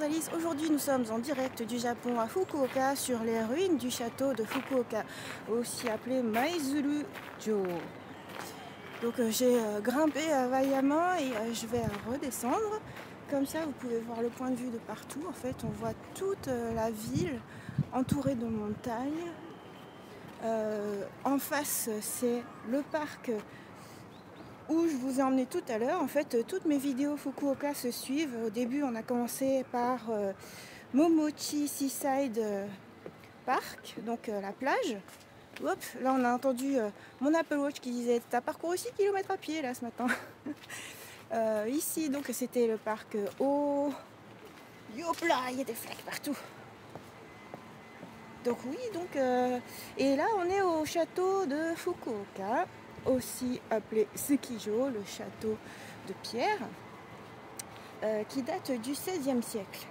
chers Alice, aujourd'hui nous sommes en direct du Japon à Fukuoka sur les ruines du château de Fukuoka, aussi appelé Maizuru-jo. Donc j'ai grimpé vaillamment et je vais redescendre. Comme ça vous pouvez voir le point de vue de partout. En fait on voit toute la ville entourée de montagnes. En face c'est le parc où je vous ai emmené tout à l'heure. En fait, toutes mes vidéos Fukuoka se suivent. Au début, on a commencé par Momochi Seaside Park, donc la plage. Hop, là, on a entendu mon Apple Watch qui disait « T'as parcouru 6 km à pied, là, ce matin ?» Ici, donc, c'était le parc Oh Yopla, il y a des flaques partout. Donc oui, et là, on est au château de Fukuoka, aussi appelé Tsukijo, le château de pierre, qui date du XVIe siècle.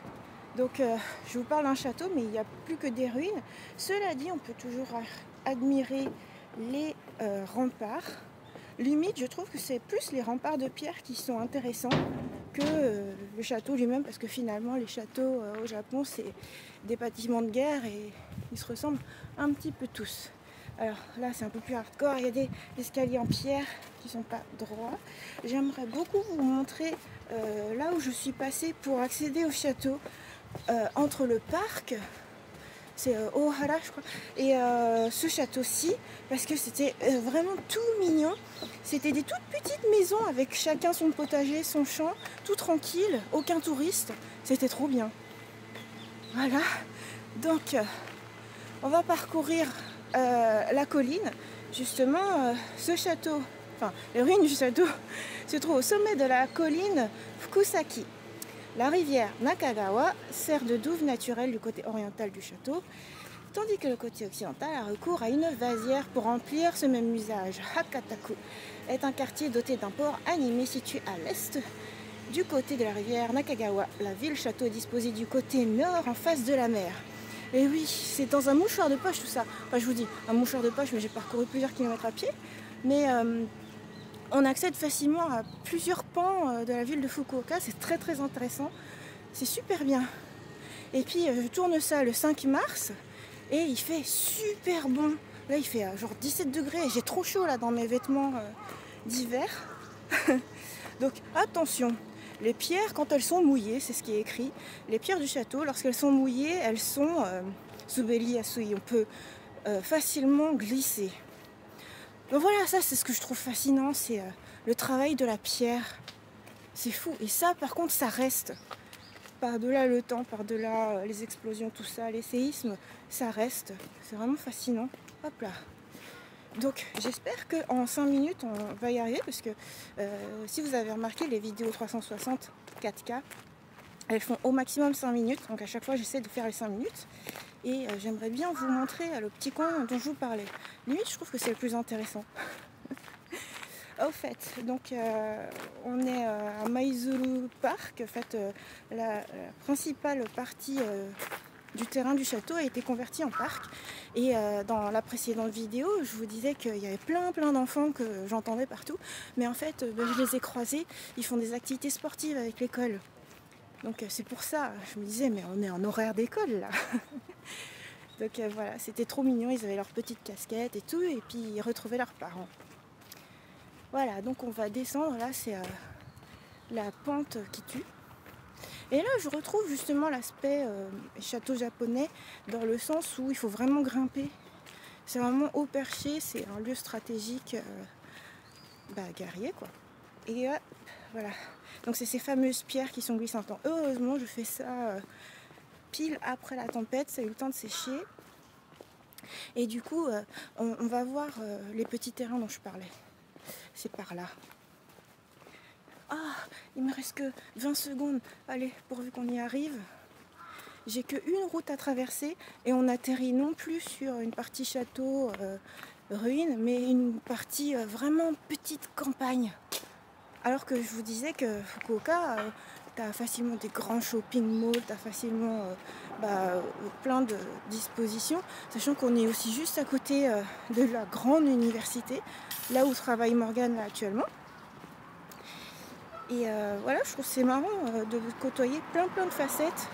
Donc je vous parle d'un château, mais il n'y a plus que des ruines. Cela dit, on peut toujours admirer les remparts. Limite, je trouve que c'est plus les remparts de pierre qui sont intéressants que le château lui-même, parce que finalement, les châteaux au Japon, c'est des bâtiments de guerre et ils se ressemblent un petit peu tous. Alors là c'est un peu plus hardcore, il y a des escaliers en pierre qui ne sont pas droits. J'aimerais beaucoup vous montrer là où je suis passée pour accéder au château, entre le parc, c'est Ohara je crois, et ce château-ci, parce que c'était vraiment tout mignon. C'était des toutes petites maisons avec chacun son potager, son champ, tout tranquille, aucun touriste, c'était trop bien. Voilà, donc on va parcourir la colline. Justement, ce château, enfin les ruines du château, se trouvent au sommet de la colline Fukusaki. La rivière Nakagawa sert de douve naturelle du côté oriental du château, tandis que le côté occidental a recours à une vasière pour remplir ce même usage. Hakataku est un quartier doté d'un port animé situé à l'est du côté de la rivière Nakagawa. La ville-château est disposée du côté nord en face de la mer. Et oui, c'est dans un mouchoir de poche tout ça. Enfin, je vous dis, un mouchoir de poche, mais j'ai parcouru plusieurs kilomètres à pied. Mais on accède facilement à plusieurs pans de la ville de Fukuoka. C'est très très intéressant. C'est super bien. Et puis, je tourne ça le 5 mars et il fait super bon. Là, il fait genre 17 degrés. J'ai trop chaud là dans mes vêtements d'hiver. Donc, attention. Les pierres, quand elles sont mouillées, c'est ce qui est écrit, les pierres du château, lorsqu'elles sont mouillées, elles sont subeli asui. On peut facilement glisser. Donc voilà, ça c'est ce que je trouve fascinant, c'est le travail de la pierre. C'est fou. Et ça, par contre, ça reste. Par-delà le temps, par-delà les explosions, tout ça, les séismes, ça reste. C'est vraiment fascinant. Hop là. Donc j'espère qu'en 5 minutes on va y arriver, parce que si vous avez remarqué, les vidéos 360 4K, elles font au maximum 5 minutes, donc à chaque fois j'essaie de faire les 5 minutes et j'aimerais bien vous montrer le petit coin dont je vous parlais. Limite je trouve que c'est le plus intéressant. Au fait, donc on est à Maizuru Park. En fait, la principale partie du terrain du château a été convertie en parc. Et dans la précédente vidéo, je vous disais qu'il y avait plein d'enfants que j'entendais partout. Mais en fait, je les ai croisés. Ils font des activités sportives avec l'école. Donc c'est pour ça, je me disais, mais on est en horaire d'école là. Donc voilà, c'était trop mignon. Ils avaient leurs petites casquettes et tout. Et puis ils retrouvaient leurs parents. Voilà, donc on va descendre. Là, c'est la pente qui tue. Et là, je retrouve justement l'aspect château japonais, dans le sens où il faut vraiment grimper. C'est vraiment haut perché, c'est un lieu stratégique guerrier, quoi. Et voilà. Donc c'est ces fameuses pierres qui sont glissantes. Heureusement, je fais ça pile après la tempête, ça a eu le temps de sécher. Et du coup, on va voir les petits terrains dont je parlais. C'est par là. Ah, il me reste que 20 secondes. Allez, pourvu qu'on y arrive. J'ai qu'une route à traverser et on atterrit non plus sur une partie château, ruine, mais une partie vraiment petite campagne. Alors que je vous disais que Fukuoka, t'as facilement des grands shopping malls, t'as facilement plein de dispositions, sachant qu'on est aussi juste à côté de la grande université, là où travaille Morgane là, actuellement. Et voilà, je trouve que c'est marrant de côtoyer plein plein de facettes